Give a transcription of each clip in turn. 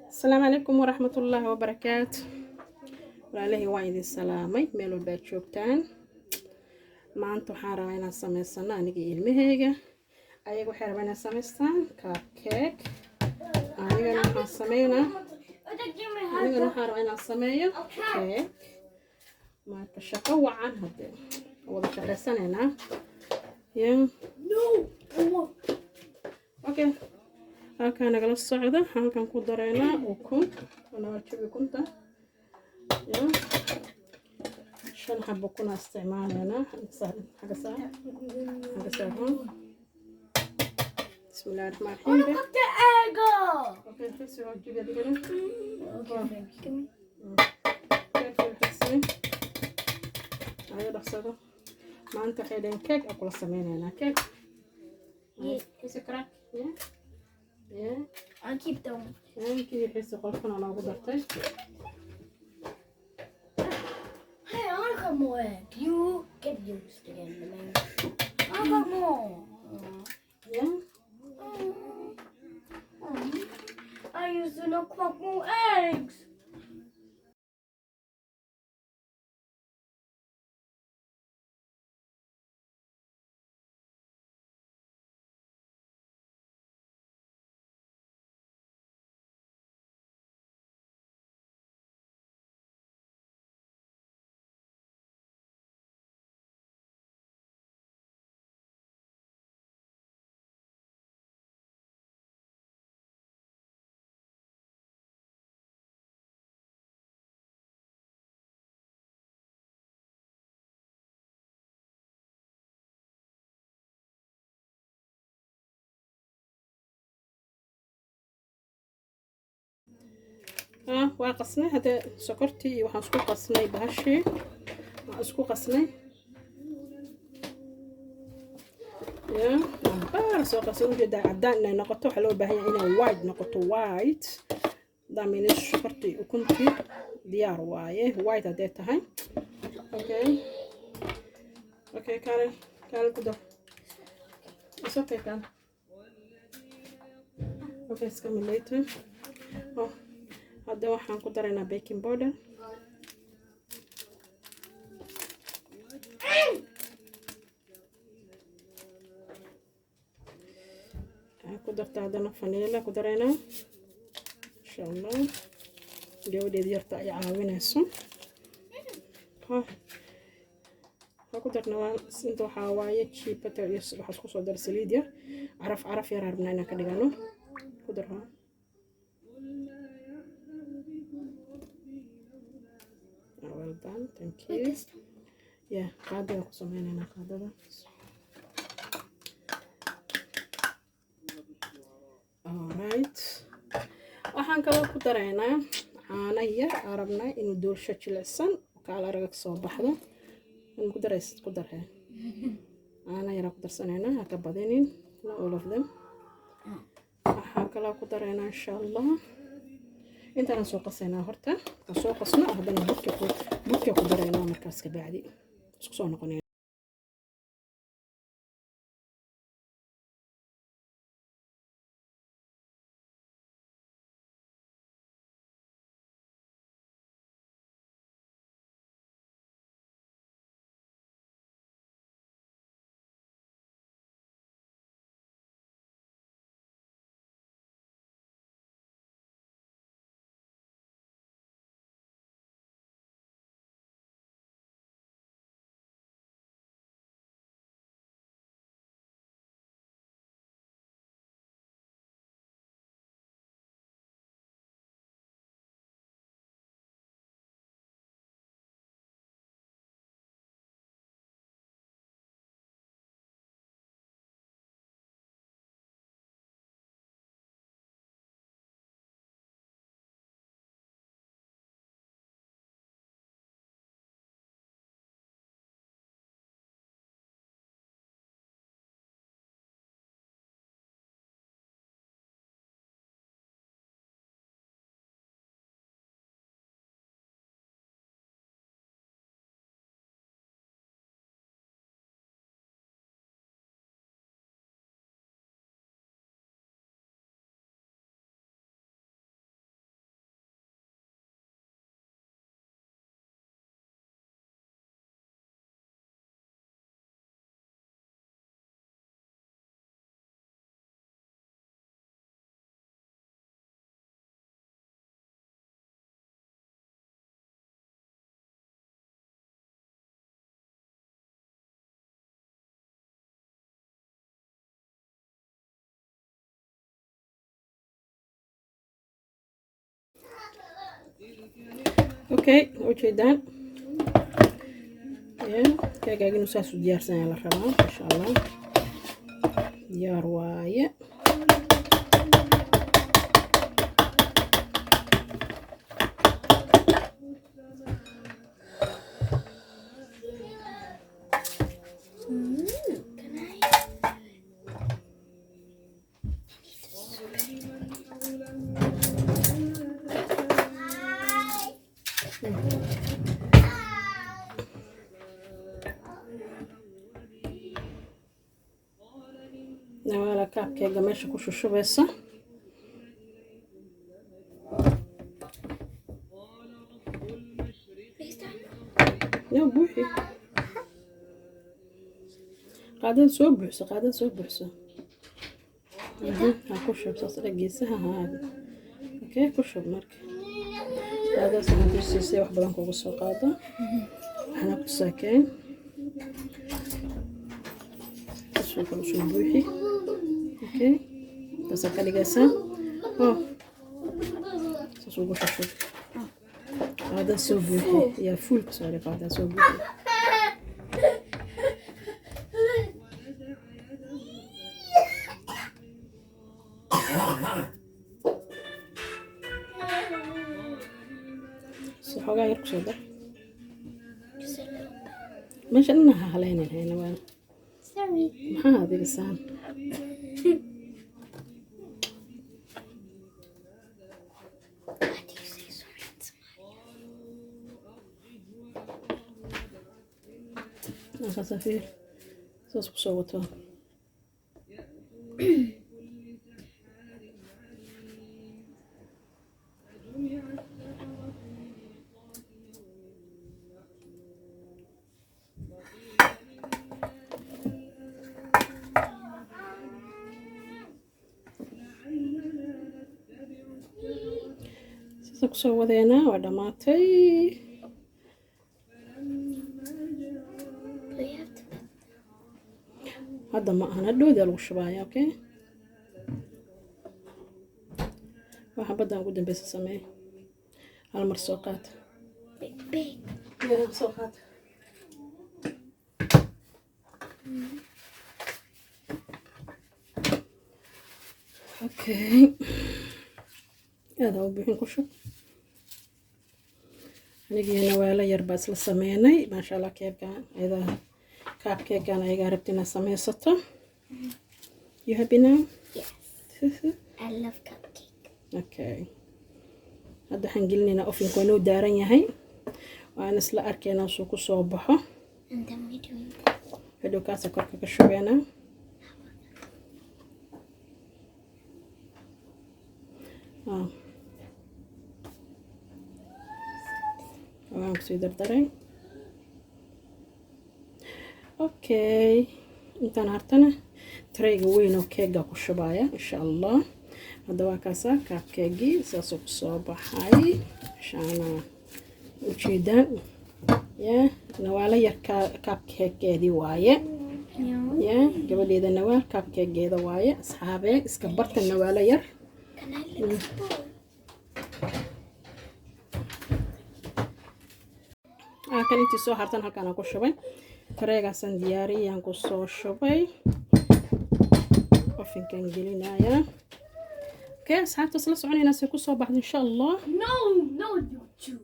السلام عليكم ورحمة الله وبركاته. walaalahey waan idin salaamay meel walbaad joogtaan. maanta waxaan rabaa inaan samaysano aniga iyo ilmaheyga. ayaga waxay rabaa inay samaystaan cupcake. anigana waxaan rabaa inaan sameeyo cake. marka shaqo wacan hadee wada shaqaysanaynaa. okay, halkaan nagala socda. halkaan ku dareynaa ukun. waa jabi kunta shan xabo kuna isticmaalana xaga saar bismillaahir rahmaanir rahiim. okay fix your jiga digana ayo dhaqsado. maanta waxay dhaheen cake aan kula sameynaynaa cake. is a crack yeah I'll keep them. kii xiisa qolfana loogu dartay. Hey, I got more egg. You get used to getting them egg. I got more. yeah I used to not crack more eggs. waa qasnay hadee sokortii iyo waxaan isku qasnay bahashii waan isku qasnay baar soo qasay ujeedaa cadaan inay noqoto. waxaa loo baahan yahay inay white noqoto. white daamina sokortii ukuntii diyaar waaye white hadee tahay. okay kaale ku dar. it's okay kaale. okay iska milater. hadda waxaan ku daraynaa baking powder. ku darta haddana vanilla ku daraynaa insha allah. gabadheed yarta ay caawinayso. waxaa ku darnaa inta waxaa waaye cheap butter iyo waxaa isku soo dar saliid yar. caraf yar rabnaa inaan ka dhigano. ku dar well done, thank you. yeah qaadada ku sameynayna qaadada. alright, waxaan kaloo ku daraynaa caano yar. arabnaa inuu doorsho jilicsan kaala raga soo baxdo. in ku daraysid ku darhe. caano yar ku darsanaynaa ha ka badinin. all of them. waxaan kaloo ku daraynaa insha allah. intaan soo qasaynaa horta. soo qasno haddana budka ku daraynaa markaas ka bacdi isku soo noqonayna. okay ujeedaan keegaaga inuu saas u diyaarsan yahay la rabaa insha allah diyaar waaye nawaala kaabkeega meesha ku shushubaysa yaa buuxi qaadada soo buuxso ha ku shub saas geesaha haada okay ku shub marka qaadadaas haddii siisay wax badan kugu soo qaado waxaana ku saakeen kala soo buuxi okay taasa ka dhigaysaa saas ugu shub qaadada soo buuxi yaa full sorry qaadada soo buuxi xogaa yar kusoo dar meesha dhinaha haleynin hayna waa maxaa adiga saan safiir saas kusoo wato kusoo wadeena waa dhamaatay hadda ma ahana dhowda lagu shubaaya okay waxa badan ugu dambeysa sameey hal mar soo qaad soo qaad okay هذا هو بيحن كشوف نجي نوالا يرباس لسميني ما شاء الله كيف كان إذا كاب كيف كان أيها ربتنا سمي سطة you happy now Yes. I love cupcake. okay هذا حنقلنا أوفين كونو دارين هاي وأنا سلا أركينا سوكو صوبحه And then we're doing this. هدو كاسة كوركا كشوبينا waan kusii dardaray okay intaan hartana trayga weyn oo keega ku shubaya insha allah hadda waa kaasa kaabkeegii saasoo kusoo baxay shaana ujeedaan ya nawaala yar kaabkeegeedii waaye ya gabadheeda nawaal kaabkeegeeda waaye asxaabee iska barta nawaala yar Can I lick the bowl? kan intii soo hartan halkaan aan ku shubay tareegaasan diyaariyaan ku soo shubay ofinkan gelinayaa okay asxaabta isla soconayna si ku soo baxdo insha allah No, YouTube.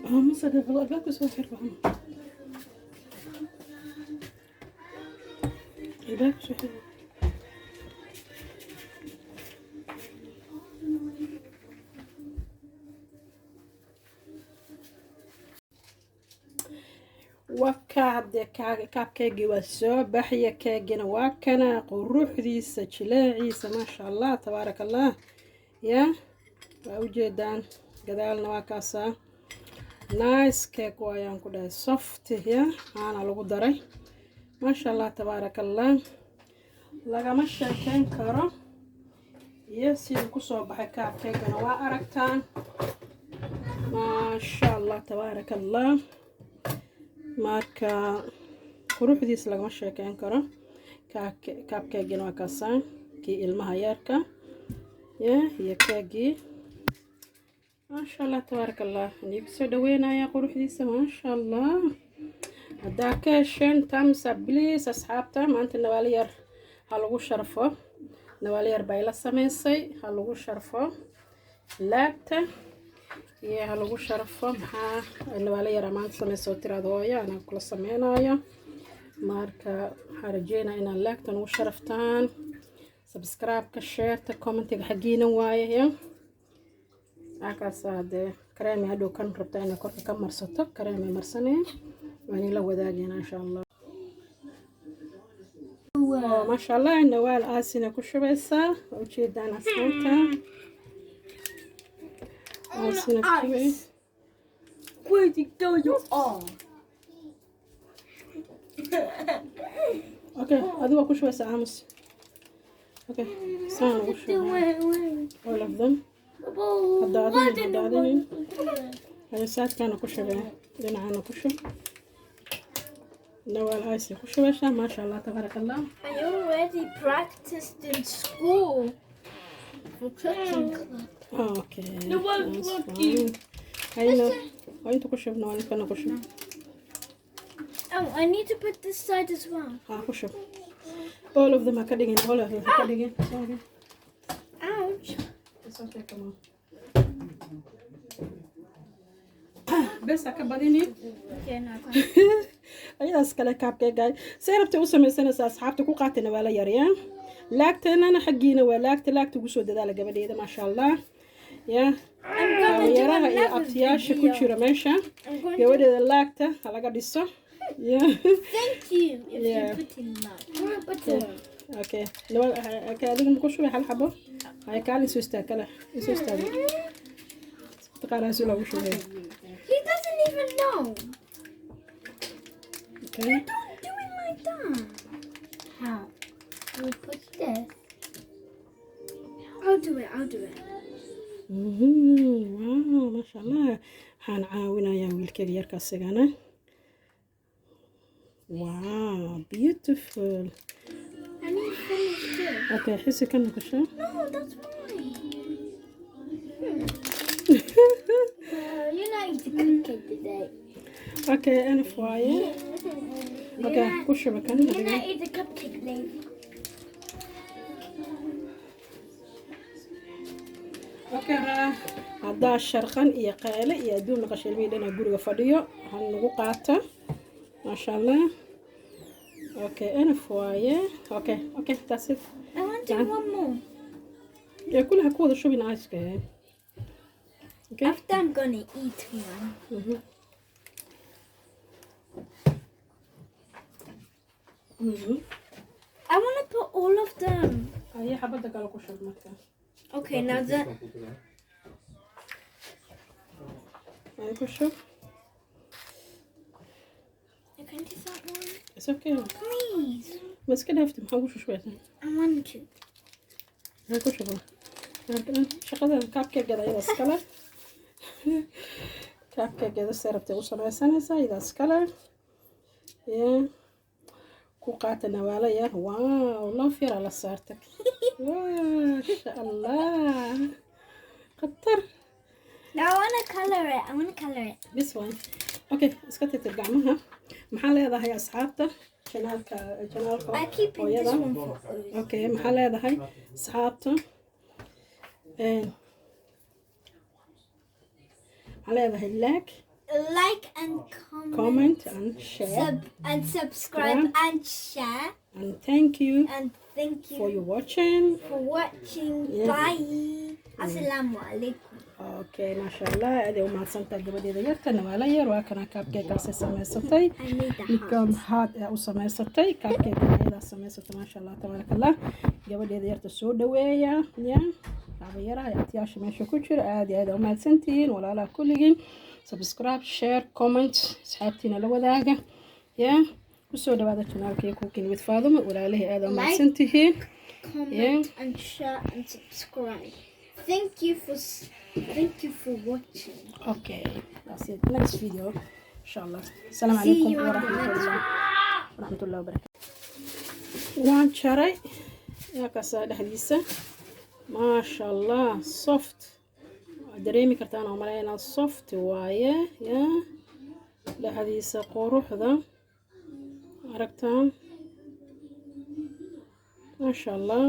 مصدق والله باكو سوى خير بهم باكو سوى خير وكاد كاب كيجي والسوبح يا كيجينا وكنا قروح ذي سجلاعي ما شاء الله تبارك الله يا وجدان قدالنا وكاسا nice cake waayaan ku dhahay soft ya aana lagu daray maasha allah tabaarakallah lagama sheekeyn karo iyo sida kusoo baxay cupcake-gana waa aragtaan maasha allah tabaarakallah marka quruxdiisa lagama sheekeyn karo cupcake-gana waa kaasaan kii ilmaha yarka iyo keegii maasha allah tabaarakallah inii kusoo dhaweynaya quruxdiisa maasha allah haddaa ka hesheen thumbs up please asxaabta maanta nawaalo yar ha lagu sharfo nawaalo yar bay la sameysay ha lagu sharfo laagta iyo ha lagu sharfo maxaa nawaalo yar maanta sameysoo tiraada hooyo anaa kula sameynayo marka waxaan rajeynaa inaad laagtan ugu sharaftaan subscribe-ka shareta commentiga xaggiina waaye akaasa hadee kareemi hadhow kan rabta inay korka ka marsato kareemi marsanee waan la wadaagayna insha allah ما شاء الله نوال آسنا كشبيسة وجيد أنا صوتها آسنا كشبيس Where did you are? أوكي هذا كشبيسة عامس أوكي سانا كشبيسة all of them هدادين هاي ساعات كانوا كشبيسة لنا عنا كشب نوال آسنا كشبيسة ما شاء الله تبارك الله I already practiced in school for cooking club. Okay. Noel, that's look, fine. I know. وين تكشف نوال كنا كشف Oh, I need to put this side as well. كشف all of them are cutting in all of them are cutting in sorry Ouch. it's okay come on بس أكبريني Okay, now أيضا كلا كابكي جاي سيربت أوسم سنة أصحابتك وقعتنا ولا يريان لاكتنا أنا حقينا ولاكت وجسود ده على جبل إذا ما شاء الله يا يراها يا أبتياش كل رمشة يا ولد اللاكتة على قد الصح يا thank you if Yeah. you put in that. Put أوكي لو كذا نقول شوي حلحبه هاي كان سوستا كلا سوستا تقارن سولا وشوي He doesn't even know. أوكي Don't do it like that. How? We put this. I'll do it. واو ما شاء الله حنعاونا يا ويلكي يركا سجانا واو beautiful I need to finish this. اوكي حسي كنا كشا No, that's fine. You know it's a cupcake today. اوكي انا فوايه اوكي كشا مكان Luna is a cupcake lady. اوكي هذا الشرخان iyo qaale iyo aduun qashilmii dhana guriga fadhiyo han lagu qaata ma sha Allah okay انا فوايه okay that's it I want to do one more. يا كلها كودا شو بينعاش كه okay After I'm gonna eat one. I want to put all of them. هي حبتك على كشر مكان Okay, now that هاي كشر I can do that one. it's okay Please. بس كده هفتم حوش شوية I want to. هاي كشر شغلة كاب كيك كذا إذا سكلا كاب كيك كذا سيربتي وصل سنة إذا سكلا يا كوقات نوالا يا واو الله فير على صارتك ما شاء الله كتر Now I want to color it. this one okay اسكتي ترجعمها محل هذا هي أصحابته جنالك I keep this one for Oz. اوكي محل هذا هي أصحابته محل هذا هي لايك Like and comment and share subscribe Yeah. and share. and thank you And thank you for your watching for watching. Yeah. Bye. Assalamu alaikum. اوكي ما شاء الله هذه وما سنتا gabadheeda yarta nawaalayar waa kana kaabkeekaasi samaysatay I need the midkaan maxaad u samaysatay kaabkeeka ayadaa samaysatay maasha allah tabaaraka allah gabadheeda yarta soo dhaweeya ya asxaaba yara ayatiyaasha meesha ku jira aad iyo aad u mahadsantihiin walaalaha kulligiin subscribe share comment asxaabtiina la wadaaga yeah kusoo dhawaada channelkii Cooking with Fatima walaalihii aad u mahadsantihiin comment and share and subscribe. Thank you for watching. okay that's it next video inshallah السلام See عليكم you on the ورحمة الله وبركاته waan jaray yaa kasaa dhexdiisa maasha allah soft waa dareemi kartaan oo malaynaa soft waaye yaa dhexdiisa quruxda aragtaan maasha allah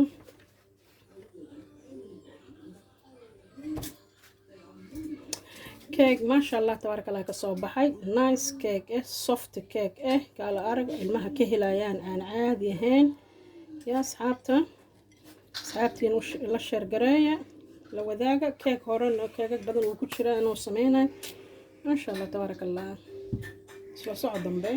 cake maasha allah tabaaraka allah ka soo baxay nice cake soft cake kala arag ilmaha ka helayaan aan caadi ahayn yaa asxaabtiin la share gareeya la wadaaga cake horena cake badan uu ku jiraa inuu sameeyay maasha allah tabaaraka allah isla socod dambe